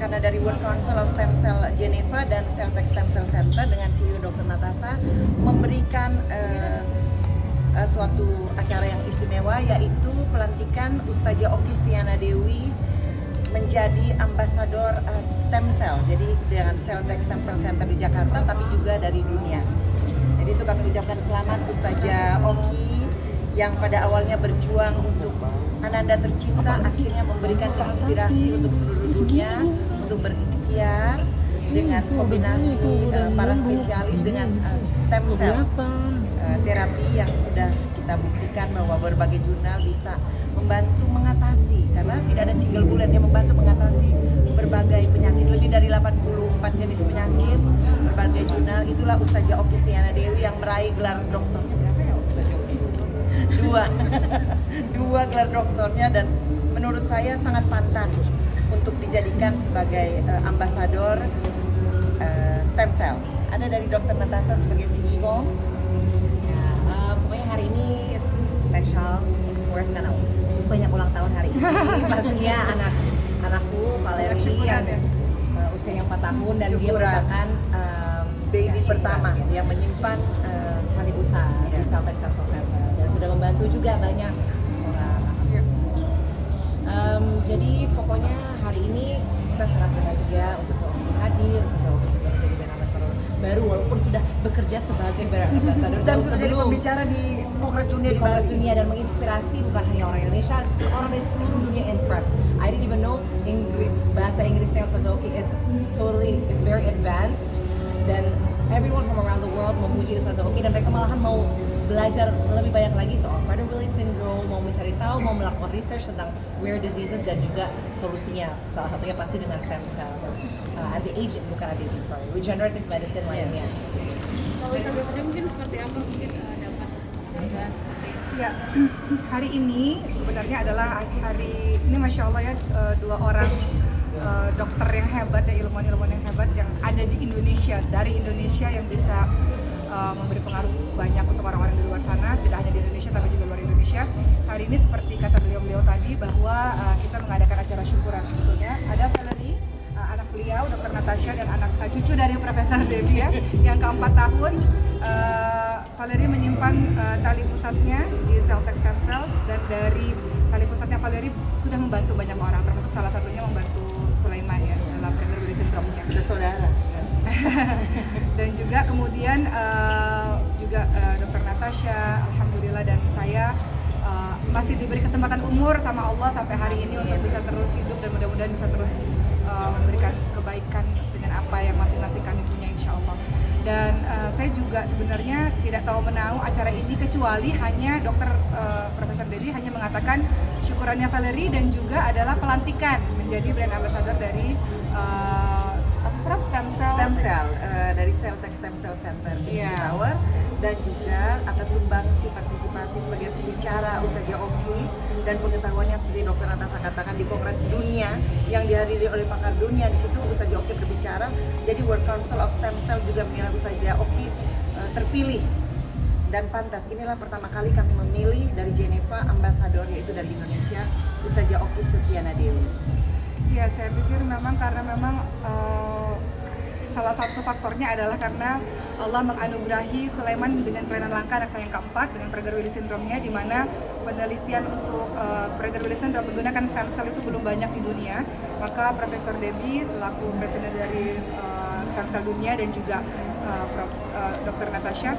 karena dari World Council of Stem Cell Geneva dan Celltech Stem Cell Center dengan CEO Dr. Natasha memberikan suatu acara yang istimewa, yaitu pelantikan Ustazah Oki Stiana Dewi menjadi ambasador stem cell. Jadi dengan Celltech Stem Cell Center di Jakarta, tapi juga dari dunia. Jadi itu kami ucapkan selamat Ustazah Oki yang pada awalnya berjuang untuk Ananda tercinta, akhirnya memberikan inspirasi untuk seluruh dunia untuk berikhtiar dengan kombinasi para spesialis dengan stem cell terapi yang sudah kita buktikan bahwa berbagai jurnal bisa membantu mengatasi, karena tidak ada single bullet yang membantu mengatasi berbagai penyakit, lebih dari 84 jenis penyakit, berbagai jurnal. Itulah Ustazah Oki Stiana Dewi yang meraih gelar doktornya berapa ya Ustazah Oki? Dua gelar doktornya, dan menurut saya sangat pantas untuk dijadikan sebagai ambasador stem cell. Ada dari Dr. Natasha sebagai CEO. Ya, pokoknya hari ini spesial, of course, karena banyak ulang tahun hari ini. Pastinya anakku Valerie yang usianya 4 tahun dan dia merupakan baby pertama yang menyimpan Halibusa di Celltech Stem Cell Center dan sudah membantu juga banyak orang. Jadi pokoknya hari ini kita sangat bahagia Ustazah Oki hadir, Ustazah Oki juga menjadi brand ambassador baru walaupun sudah bekerja sebagai brand ambassador dan sudah jadi pembicara di Kongres Dunia di Kongres Bali. Dunia dan menginspirasi bukan hanya orang Indonesia, orang dari seluruh dunia impressed. I didn't even know bahasa Inggrisnya Ustazah Oki is very advanced, dan everyone from around the world memuji Ustazah Oki, dan mereka malahan mau belajar lebih banyak lagi soal Prader-Willi syndrome, mau mencari tahu, mau melakukan research tentang rare diseases dan juga solusinya. Salah satunya pasti dengan stem cell, anti-aging, bukan anti-aging, sorry, regenerative medicine lainnya. Kalau Ustazah mungkin seperti apa mungkin dapat penghargaan seperti itu? Ya, hari ini sebenarnya adalah hari ini Masya Allah ya, dua orang dokter yang hebat ya, ilmuwan-ilmuwan yang hebat yang ada di Indonesia, dari Indonesia, yang bisa memberi pengaruh banyak untuk orang-orang di luar sana, tidak hanya di Indonesia tapi juga luar Indonesia. Hari ini seperti kata beliau-beliau tadi bahwa kita mengadakan acara syukuran. Sebetulnya ada Valerie, anak beliau, Dr. Natasha, dan anak cucu dari Profesor Devi ya, yang ke-4 tahun. Valerie menyimpan tali pusatnya di Celltech Stem Cell, dan dari tali pusatnya Valerie sudah membantu banyak orang, termasuk salah satunya membantu Sulaiman ya dalam Prader-Willi syndrome-nya. Sudah saudara. Dan juga kemudian Dr. Natasha, alhamdulillah, dan saya masih diberi kesempatan umur sama Allah sampai hari ini untuk bisa terus hidup, dan mudah-mudahan bisa terus memberikan kebaikan dengan apa yang masing-masing kami punya, insya Allah. Dan saya juga sebenarnya tidak tahu menahu acara ini, kecuali hanya Profesor Dedi hanya mengatakan syukurannya Valerie dan juga adalah pelantikan menjadi brand ambassador dari stem cell dari Celltech Stem Cell Center di Iya. Tower, dan juga atas sumbangsi partisipasi sebagai pembicara Ustazah Oki dan pengetahuannya seperti Dr. Natasha katakan di Kongres Dunia yang dihadiri oleh pakar dunia. Di situ Ustazah Oki berbicara. Jadi World Council of Stem Cell juga menilai Ustazah Oki terpilih dan pantas. Inilah pertama kali kami memilih dari Geneva ambasador, yaitu dari Indonesia, Ustazah Oki Stiana Dewi. Ya, saya pikir memang karena memang salah satu faktornya adalah karena Allah menganugerahi Sulaiman dengan kelainan langka anak saya yang keempat dengan Prader-Willi syndrome-nya, di mana penelitian untuk Prader-Willi syndrome menggunakan stem cell itu belum banyak di dunia. Maka Profesor Debbie selaku presiden dari Stem Cell Dunia dan juga Dr. Natasha,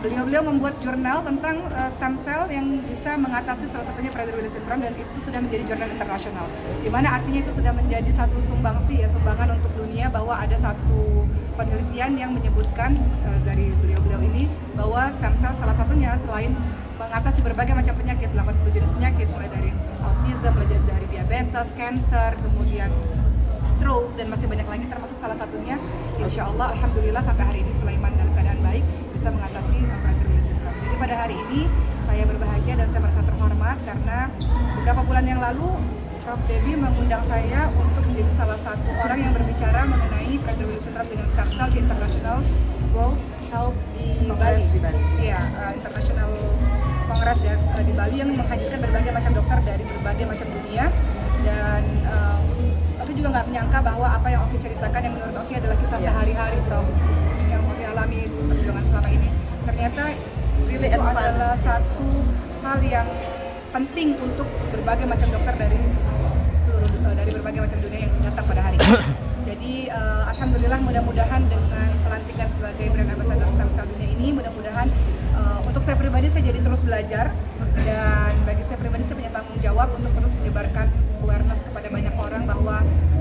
beliau membuat jurnal tentang stem cell yang bisa mengatasi salah satunya Prader-Willi syndrome, dan itu sudah menjadi jurnal internasional, di mana artinya itu sudah menjadi satu sumbangan untuk dunia bahwa ada satu penelitian yang menyebutkan dari beliau-beliau ini bahwa stem cell salah satunya selain mengatasi berbagai macam penyakit, 80 jenis penyakit, mulai dari autism, mulai dari diabetes, cancer, kemudian stroke, dan masih banyak lagi, termasuk salah satunya insya Allah alhamdulillah sampai hari ini Sulaiman dalam keadaan baik bisa mengatasi Prader-Willi syndrome. Jadi pada hari ini saya berbahagia dan saya merasa terhormat karena beberapa bulan yang lalu Prof. Debbie mengundang saya untuk menjadi salah satu orang yang berbicara mengenai Prader-Willi syndrome dengan stem cell di International World Health di Bali. Iya, International Kongres ya di Bali, yang menghadirkan berbagai macam dokter dari berbagai macam dunia. Dan aku juga nggak menyangka bahwa adalah satu hal yang penting untuk berbagai macam dokter dari dari berbagai macam dunia yang datang pada hari ini. Jadi alhamdulillah, mudah-mudahan dengan pelantikan sebagai brand ambassador stem cell dunia ini, mudah-mudahan untuk saya pribadi saya jadi terus belajar, dan bagi saya pribadi saya punya tanggung jawab untuk terus menyebarkan awareness kepada banyak orang bahwa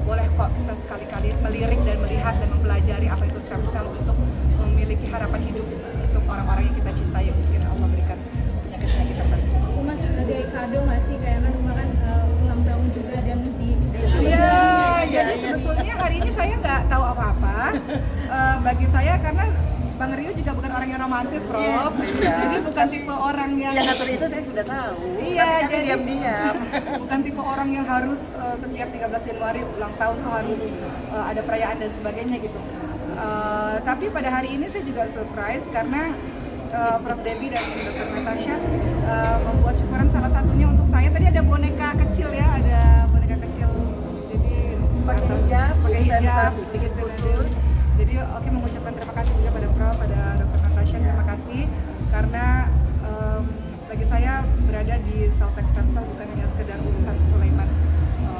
boleh kok kita sekali-kali melirik dan melihat dan mempelajari apa itu stem cell untuk memiliki harapan hidup untuk orang-orang yang kita cintai, yang mungkin Allah berikan penyakit-penyakit tertentu. Cuma sebagai kado nggak sih, kayak kan kemarin ulang tahun juga dan di Iya, jadi sebetulnya hari ini saya nggak tahu apa-apa. Bagi saya, karena Bang Rio juga bukan orang yang romantis, Prof. Jadi bukan tipe orang yang ngatur itu saya sudah tahu. Iya, tapi kami jadi diam-diam. bukan tipe orang yang harus setiap 13 Januari ulang tahun tuh harus ada perayaan dan sebagainya gitu. Tapi pada hari ini saya juga surprise karena Prof. Debbie dan Dr. Natasha membuat syukuran, salah satunya untuk saya. Tadi ada boneka kecil ya, ada boneka kecil. Jadi Pakai hijab, bikin khusus. Jadi oke, mengucapkan terima kasih juga pada Prof, pada Dr. Natasha, terima kasih karena bagi saya berada di Celltex Stem Cell bukan hanya sekedar urusan Sulaiman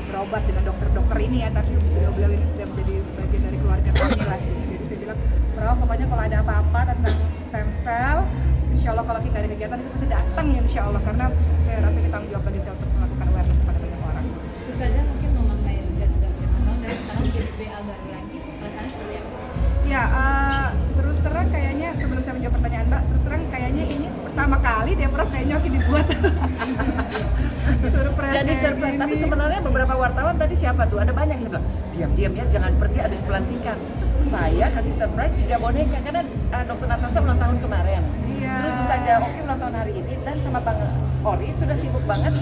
berobat dengan dokter-dokter ini ya, tapi beliau ini sudah menjadi bagian dari keluarga kami lah. Jadi saya bilang, Prof, pokoknya kalau ada apa-apa tentang stem cell, insya Allah kalau kita ada kegiatan itu pasti datang ya, insya Allah, karena saya rasa ini tanggung jawab bagi saya untuk melakukan awareness kepada banyak orang. Terus saja mungkin Mama Mbak sudah 35 tahun dari sekarang jadi BA baru lagi, perasaannya seperti apa? Ya, terus terang kayaknya sebelum saya menjawab pertanyaan Mbak, terus terang kayaknya ini pertama kali dia Prof kayaknya oke dibuat surprise. Jadi surprise, tapi sebenarnya beberapa wartawan tadi siapa tuh? Ada banyak yang bilang, diam-diam ya, jangan pergi habis pelantikan. Saya kasih surprise 3 boneka karena Dr. Natasha ulang tahun kemarin. Iya. Terus Ustazah Oki ulang tahun hari ini, dan sama Bang Ori sudah sibuk banget.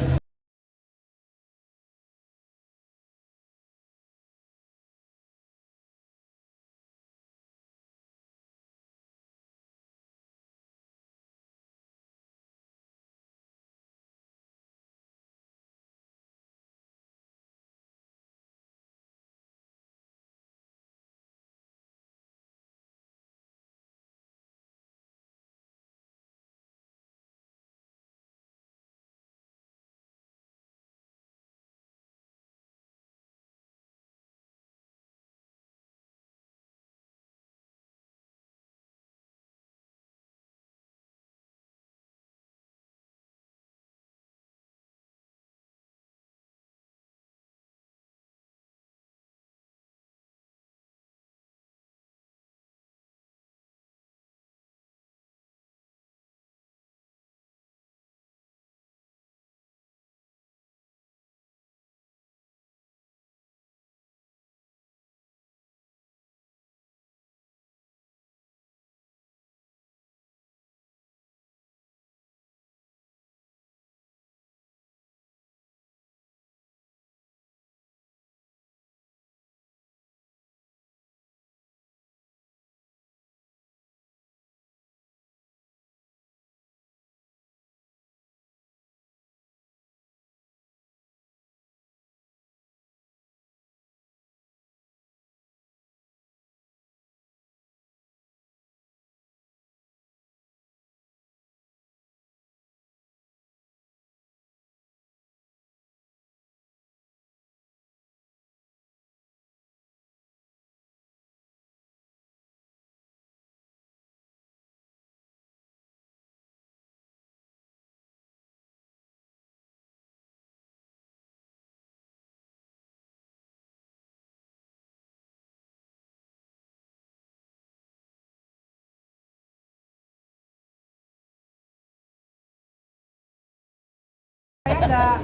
Saya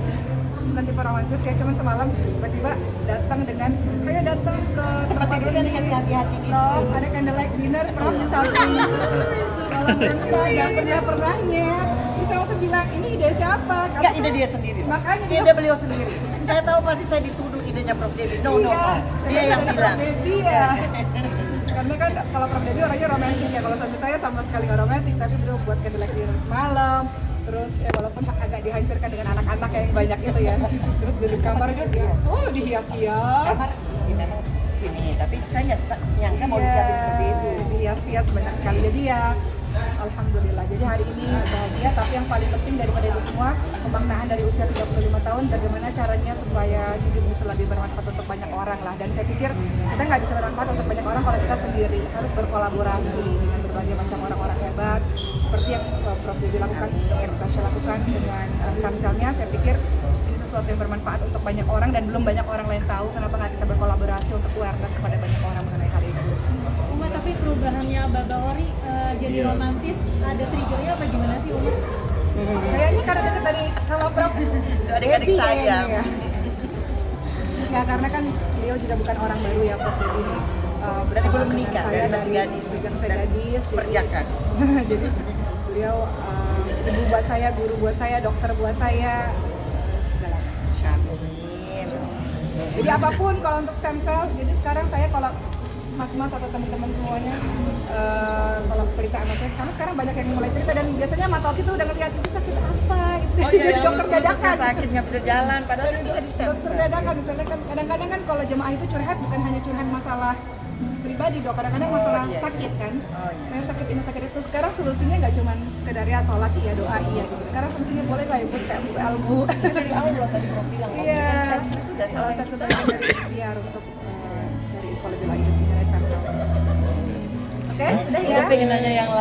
bukan tipe romantis ya, cuman semalam tiba-tiba datang dengan kayak datang ke tempat tidurnya ini, dikasih hati-hati gitu. Prof, ada candlelight dinner, Prof, di samping kolam renang, nggak pernahnya. Terus saya langsung bilang, ini ide siapa? Enggak, ide dia sendiri. Makanya dia ide beliau sendiri. Saya tahu pasti saya dituduh idenya Prof. Debbie. No, dia yang bilang. Debbie ya. Karena kan kalau Prof. Debbie orangnya romantis ya, kalau suami saya sama sekali nggak romantis, tapi beliau buat candlelight dinner semalam. Terus ya walaupun agak dihancurkan dengan anak-anak yang banyak itu ya. Terus di kamar dia, oh dihias-hias. Kamar ini, tapi saya nggak nyangka mau disiapin seperti itu. Dihias-hias banyak sekali. Jadi ya Alhamdulillah. Jadi hari ini bahagia, tapi yang paling penting daripada itu semua, pemaknaan dari usia 35 tahun, bagaimana caranya supaya hidup bisa lebih bermanfaat untuk banyak orang lah. Dan saya pikir kita nggak bisa bermanfaat untuk banyak orang kalau kita sendiri, harus berkolaborasi dengan berbagai macam orang-orang hebat. Seperti yang Prof. Dewi lakukan, Tasya lakukan dengan stem cell-nya, saya pikir ini sesuatu yang bermanfaat untuk banyak orang dan belum banyak orang lain tahu. Kenapa nggak kita berkolaborasi untuk awareness kepada banyak orang mengenai hal itu. Uma, tapi perubahannya Baba Ori jadi romantis, ada triggernya apa gimana sih Uma? Kayaknya karena deket tadi sama Prof. Itu adik-adik Debbie saya. kayaknya ya. Ya karena kan beliau juga bukan orang baru ya Prof. Debbie ini. Dari belum menikah, dari masih gadis. Sejak saya Dan gadis. perjaka. Jadi beliau ibu buat saya, guru buat saya, dokter buat saya, segala macam. Amin. Jadi apapun kalau untuk stem cell, jadi sekarang saya kalau mas-mas atau teman-teman semuanya kalau cerita sama saya, karena sekarang banyak yang mulai cerita dan biasanya mata itu udah ngeliat itu sakit apa, itu Oh iya, jadi yang dokter dadakan. sakit nggak bisa jalan, padahal itu bisa di stem Dokter cell. dadakan misalnya kan kadang-kadang kan kalau jemaah itu curhat bukan hanya curhat masalah pribadi dok, kadang-kadang masalah iya. sakit kan. Oh, iya. Saya sakit ini sakit itu. Sekarang solusinya nggak cuma sekedar ya sholat iya doa iya gitu. Sekarang solusinya boleh nggak ibu stem cell bu? Dari awal tadi Prof bilang, Iya. itu dari Salah awal satu bagian dari ikhtiar untuk cari info lebih lanjut mengenai stem cell. Oke, sudah ya. pengen nanya yang